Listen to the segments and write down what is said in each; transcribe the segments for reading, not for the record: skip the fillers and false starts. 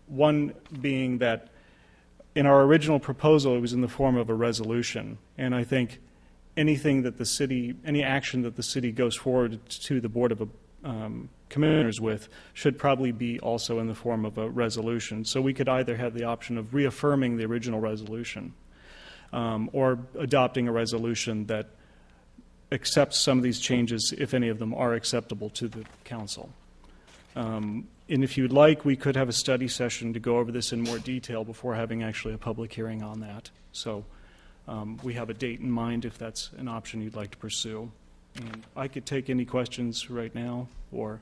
One being that in our original proposal, it was in the form of a resolution, and I think any action that the city goes forward to the Board of Commissioners with should probably be also in the form of a resolution. So we could either have the option of reaffirming the original resolution or adopting a resolution that accepts some of these changes if any of them are acceptable to the council. And if you'd like, we could have a study session to go over this in more detail before having actually a public hearing on that. So we have a date in mind if that's an option you'd like to pursue. And I could take any questions right now, or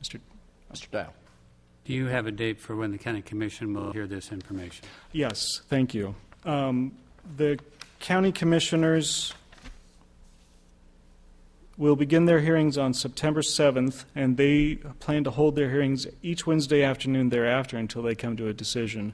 Mr. Dow. Do you have a date for when the County Commission will hear this information? Yes, thank you. The County Commissioners will begin their hearings on September 7th, and they plan to hold their hearings each Wednesday afternoon thereafter until they come to a decision.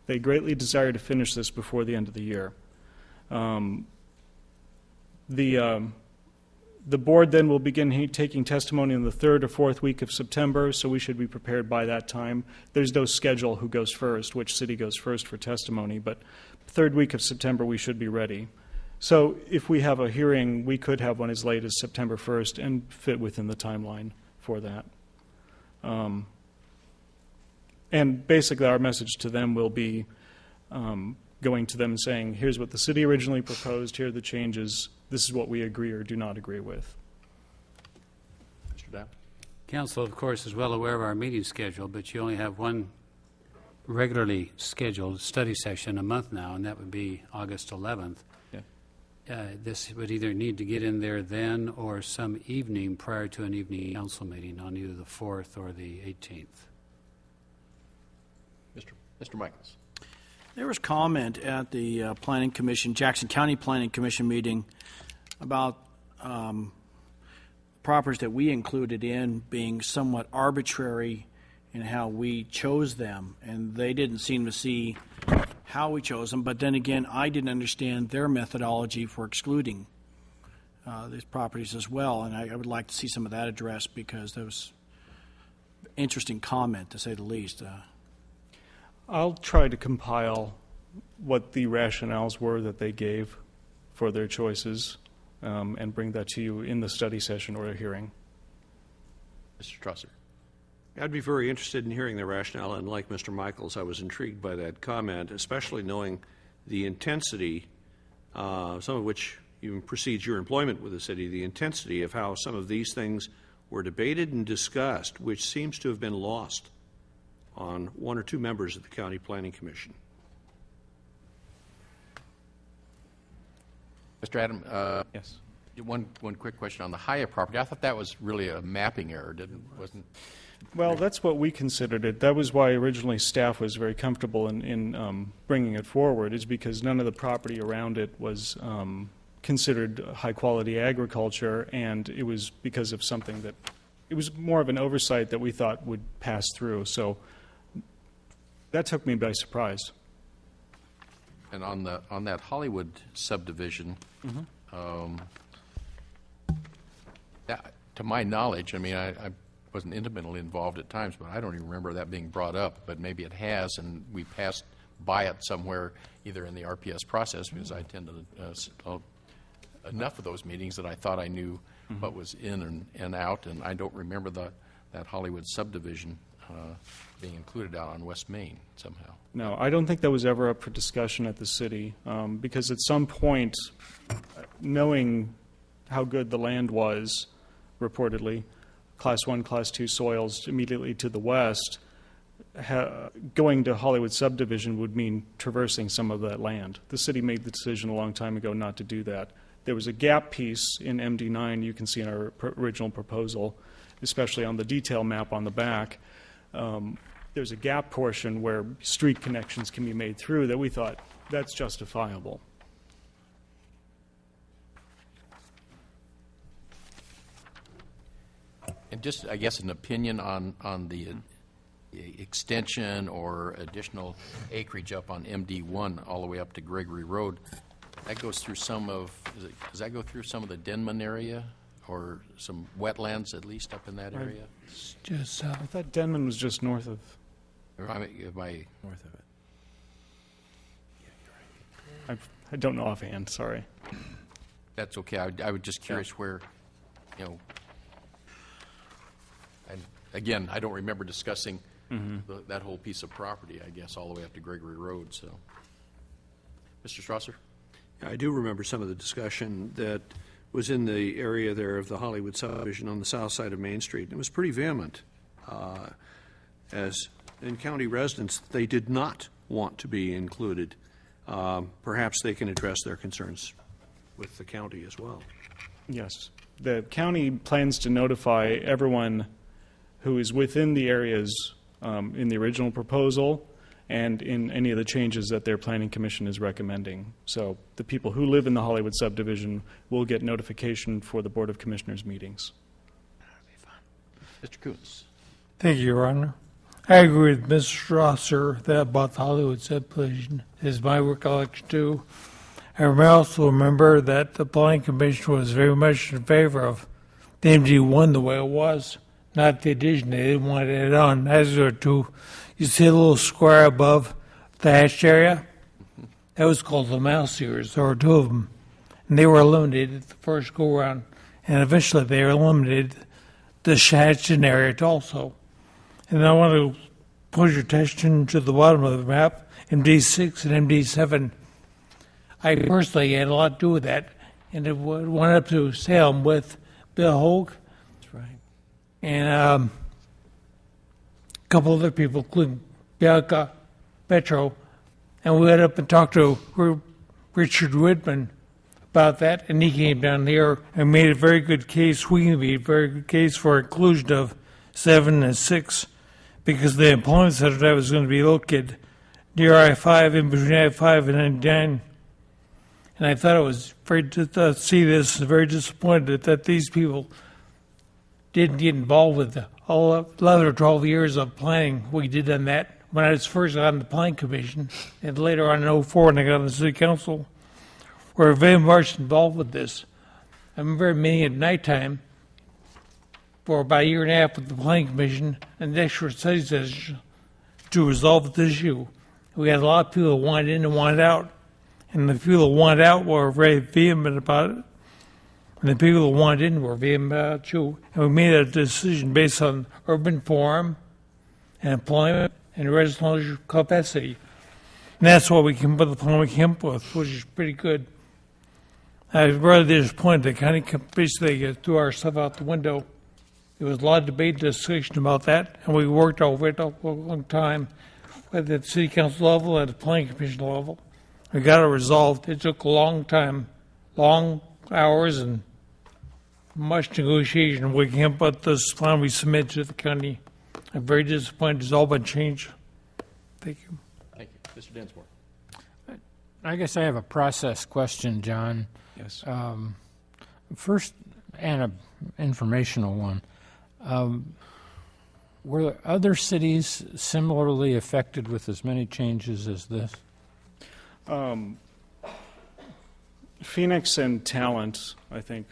They greatly desire to finish this before the end of the year. The board then will begin taking testimony in the third or fourth week of September, so we should be prepared by that time. There's no schedule who goes first, which city goes first for testimony, but third week of September we should be ready. So if we have a hearing, we could have one as late as September 1st and fit within the timeline for that. And basically our message to them will be going to them and saying, here's what the city originally proposed, here are the changes, this is what we agree or do not agree with. Mr. Dow. Council, of course, is well aware of our meeting schedule, but you only have one regularly scheduled study session a month now, and that would be August 11th. This would either need to get in there then or some evening prior to an evening council meeting on either the 4th or the 18th. Mr. Michaels. There was comment at the Planning Commission, Jackson County Planning Commission meeting about properties that we included in being somewhat arbitrary in how we chose them, and they didn't seem to see how we chose them. But then again, I didn't understand their methodology for excluding these properties as well, and I would like to see some of that addressed because that was an interesting comment, to say the least. I'll try to compile what the rationales were that they gave for their choices and bring that to you in the study session or a hearing. Mr. Trusser. I'd be very interested in hearing the rationale, and like Mr. Michaels, I was intrigued by that comment, especially knowing the intensity, some of which even precedes your employment with the city, the intensity of how some of these things were debated and discussed, which seems to have been lost on one or two members of the County Planning Commission. Mr. Adam. Yes. One quick question on the Hyatt property. I thought that was really a mapping error, wasn't? Well, that's what we considered it. That was why originally staff was very comfortable in bringing it forward, is because none of the property around it was considered high-quality agriculture, and it was because of something that, it was more of an oversight that we thought would pass through. So that took me by surprise. And on that Hollywood subdivision, that, to my knowledge, I mean, I wasn't intimately involved at times, but I don't even remember that being brought up. But maybe it has, and we passed by it somewhere, either in the RPS process, because I attended enough of those meetings that I thought I knew what was in and out, and I don't remember that Hollywood subdivision being included out on West Main somehow. No, I don't think that was ever up for discussion at the city, because at some point, knowing how good the land was, reportedly, Class 1, Class 2 soils immediately to the west, going to Hollywood subdivision would mean traversing some of that land. The city made the decision a long time ago not to do that. There was a gap piece in MD9 you can see in our original proposal, especially on the detail map on the back. There's a gap portion where street connections can be made through that we thought that's justifiable. And just, I guess, an opinion on the extension or additional acreage up on MD1 all the way up to Gregory Road. That goes through some of, does that go through some of the Denman area or some wetlands at least up in that area? I thought Denman was just north of North of it. I don't know offhand, sorry. That's okay. I was just curious where, and again, I don't remember discussing that whole piece of property, I guess, all the way up to Gregory Road, so. Mr. Strasser? I do remember some of the discussion that was in the area there of the Hollywood subdivision on the south side of Main Street. It was pretty vehement. As in county residents, they did not want to be included. Perhaps they can address their concerns with the county as well. Yes. The county plans to notify everyone who is within the areas in the original proposal and in any of the changes that their planning commission is recommending. So the people who live in the Hollywood subdivision will get notification for the Board of Commissioners meetings. Mr. Coons? Thank you, Your Honor. I agree with Mr. Strasser that about the Hollywood subdivision is my recollection too. I also remember that the Planning Commission was very much in favor of the MD1 the way it was, not the addition. They didn't want it on. As there to, you see a little square above the hatched area? That was called the mouse ears. There were two of them. And they were eliminated the first go around. And eventually they eliminated the hatched area also. And I want to put your attention to the bottom of the map, MD6 and MD7. I personally had a lot to do with that, and it went up to Salem with Bill Hogue. That's right. And a couple other people, including Bianca Petro, and we went up and talked to Richard Whitman about that, and he came down here and made a very good case. We made a very good case for inclusion of 7 and 6, because the employment center that was going to be located near I-5, in between I-5 and 99. And I thought it was very to see this, very disappointed that these people didn't get involved with all 11 or 12 years of planning we did on that when I was first on the Planning Commission, and later on in 04 when I got on the City Council. We're very much involved with this. I remember meeting at nighttime for about a year and a half with the Planning Commission and the Extra Study Session to resolve this issue. We had a lot of people that wanted in and wanted out, and the people that wanted out were very vehement about it, and the people that wanted in were vehement about it too. And we made a decision based on urban form and employment and residential capacity. And that's what we came up with, the plan we came up with, which is pretty good. I was rather disappointed that county basically threw our stuff out the window. There was a lot of debate and discussion about that, and we worked over it a long time at the City Council level, at the Planning Commission level. We got it resolved. It took a long time, long hours, and much negotiation. We came up with this plan we submitted to the county. I'm very disappointed it's all been changed. Thank you. Thank you. Mr. Densmore? I guess I have a process question, John. Yes. First, and an informational one. Were other cities similarly affected with as many changes as this? Phoenix and Talent, I think,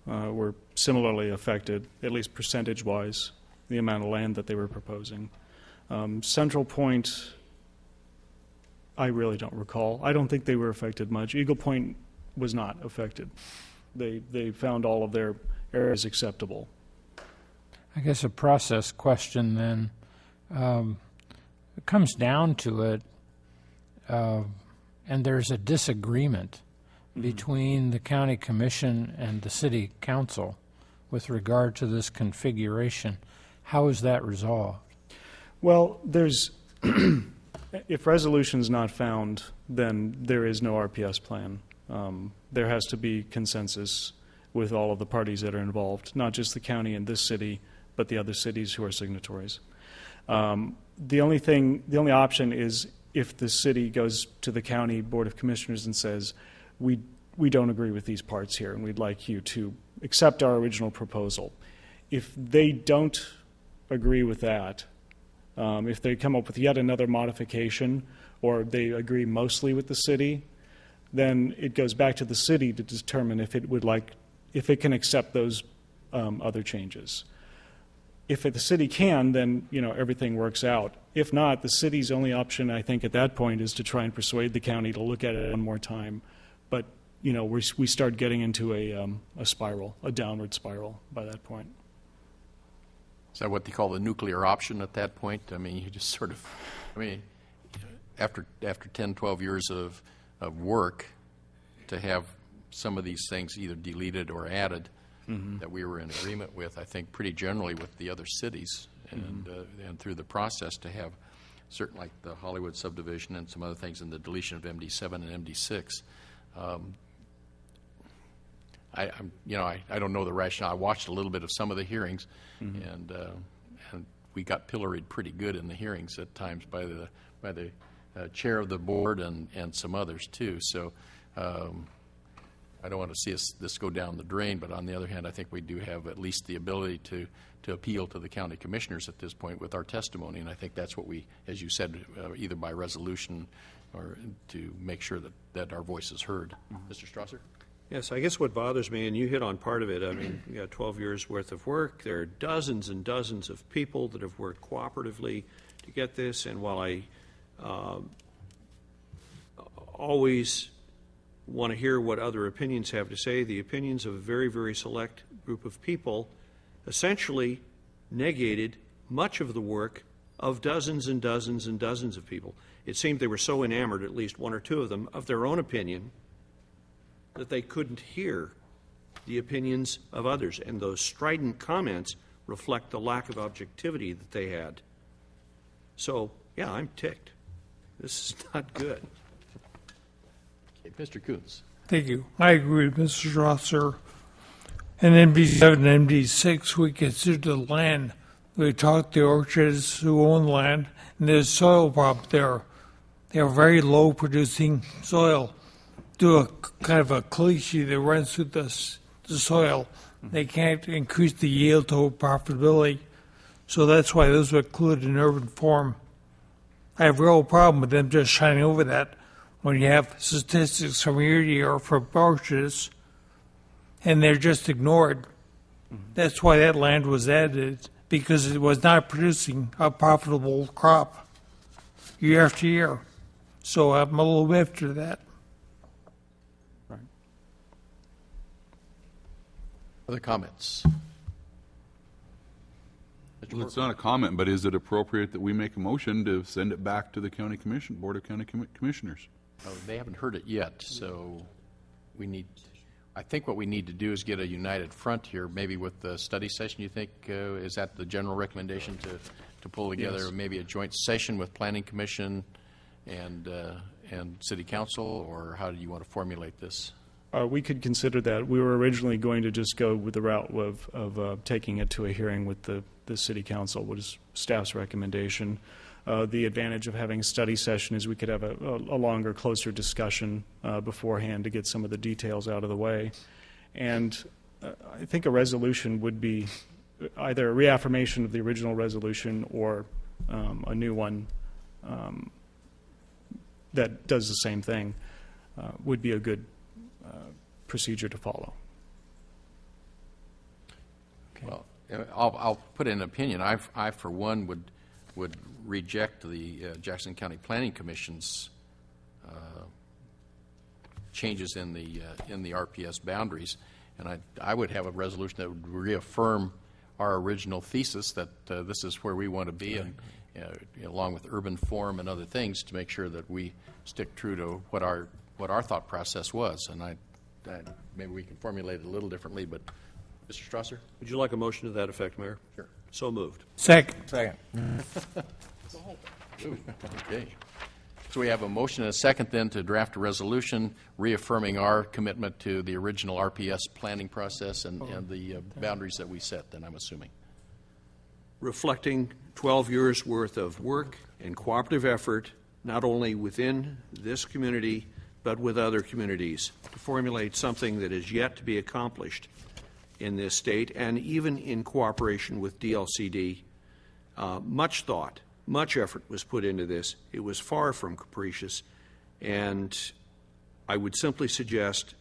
were similarly affected, at least percentage-wise, the amount of land that they were proposing. Central Point, I really don't recall. I don't think they were affected much. Eagle Point was not affected. They found all of their areas acceptable. I guess a process question then. It comes down to it, and there's a disagreement between the county commission and the city council with regard to this configuration. How is that resolved? Well, there's if resolution's not found, then there is no RPS plan. There has to be consensus with all of the parties that are involved, not just the county and this city, but the other cities who are signatories. The only option is if the city goes to the county board of commissioners and says, we don't agree with these parts here, and we'd like you to accept our original proposal. If they don't agree with that, if they come up with yet another modification, or they agree mostly with the city, then it goes back to the city to determine if it can accept those other changes. if the city can, then, everything works out. If not, the city's only option, I think, at that point is to try and persuade the county to look at it one more time. But, we start getting into a spiral, a downward spiral by that point. Is that what they call the nuclear option at that point? I mean, you just sort of, after 10, 12 years of work, to have some of these things either deleted or added that we were in agreement with, I think pretty generally with the other cities, and through the process to have certain, like the Hollywood subdivision and some other things, and the deletion of MD7 and MD6. I don't know the rationale. I watched a little bit of some of the hearings, and we got pilloried pretty good in the hearings at times by the chair of the board and some others too. So I don't want to see this go down the drain, but on the other hand, I think we do have at least the ability to appeal to the county commissioners at this point with our testimony, and I think that's what we, as you said, either by resolution or to make sure that our voice is heard. Mr. Strasser? Yes, I guess what bothers me, and you hit on part of it, I mean, you got 12 years worth of work. There are dozens and dozens of people that have worked cooperatively to get this, and while I always want to hear what other opinions have to say, the opinions of a very, very select group of people essentially negated much of the work of dozens and dozens and dozens of people. It seemed they were so enamored, at least one or two of them, of their own opinion that they couldn't hear the opinions of others. And those strident comments reflect the lack of objectivity that they had. So, yeah, I'm ticked. This is not good. Okay, Mr. Coons. Thank you. I agree with Mr. Strasser. In MD7 and MD6, we consider the land. We talked to the orchards who own land, and there's soil problem there. They have very low producing soil. Do a kind of a cliche that runs through the soil. They can't increase the yield to profitability. So that's why those were included in urban form. I have a real problem with them just shining over that when you have statistics from year to year for orchards, and they're just ignored. That's why that land was added, because it was not producing a profitable crop year after year. So I'm a little after that. Other comments? Well, it's not a comment, but is it appropriate that we make a motion to send it back to the county commission, Board of County Commissioners? They haven't heard it yet, so I think what we need to do is get a united front here, maybe with the study session. You think, is that the general recommendation to pull together Yes. maybe a joint session with Planning Commission and City Council, or how do you want to formulate this? We could consider that. We were originally going to just go with the route of taking it to a hearing with the City Council, which is staff's recommendation. The advantage of having a study session is we could have a longer, closer discussion beforehand to get some of the details out of the way. And I think a resolution would be either a reaffirmation of the original resolution or a new one that does the same thing would be a good procedure to follow. Well, I'll put in an opinion. I for one, would reject the Jackson County Planning Commission's changes in the RPS boundaries, and I would have a resolution that would reaffirm our original thesis that this is where we want to be, and along with urban form and other things, to make sure that we stick true to what our thought process was. And maybe we can formulate it a little differently, but Mr. Strasser? Would you like a motion to that effect, Mayor? Sure. So moved. Second. Okay. So we have a motion and a second then to draft a resolution reaffirming our commitment to the original RPS planning process and the boundaries that we set, then I'm assuming. Reflecting 12 years' worth of work and cooperative effort, not only within this community, but with other communities, to formulate something that is yet to be accomplished in this state, and even in cooperation with DLCD. Much thought, much effort was put into this. It was far from capricious, and I would simply suggest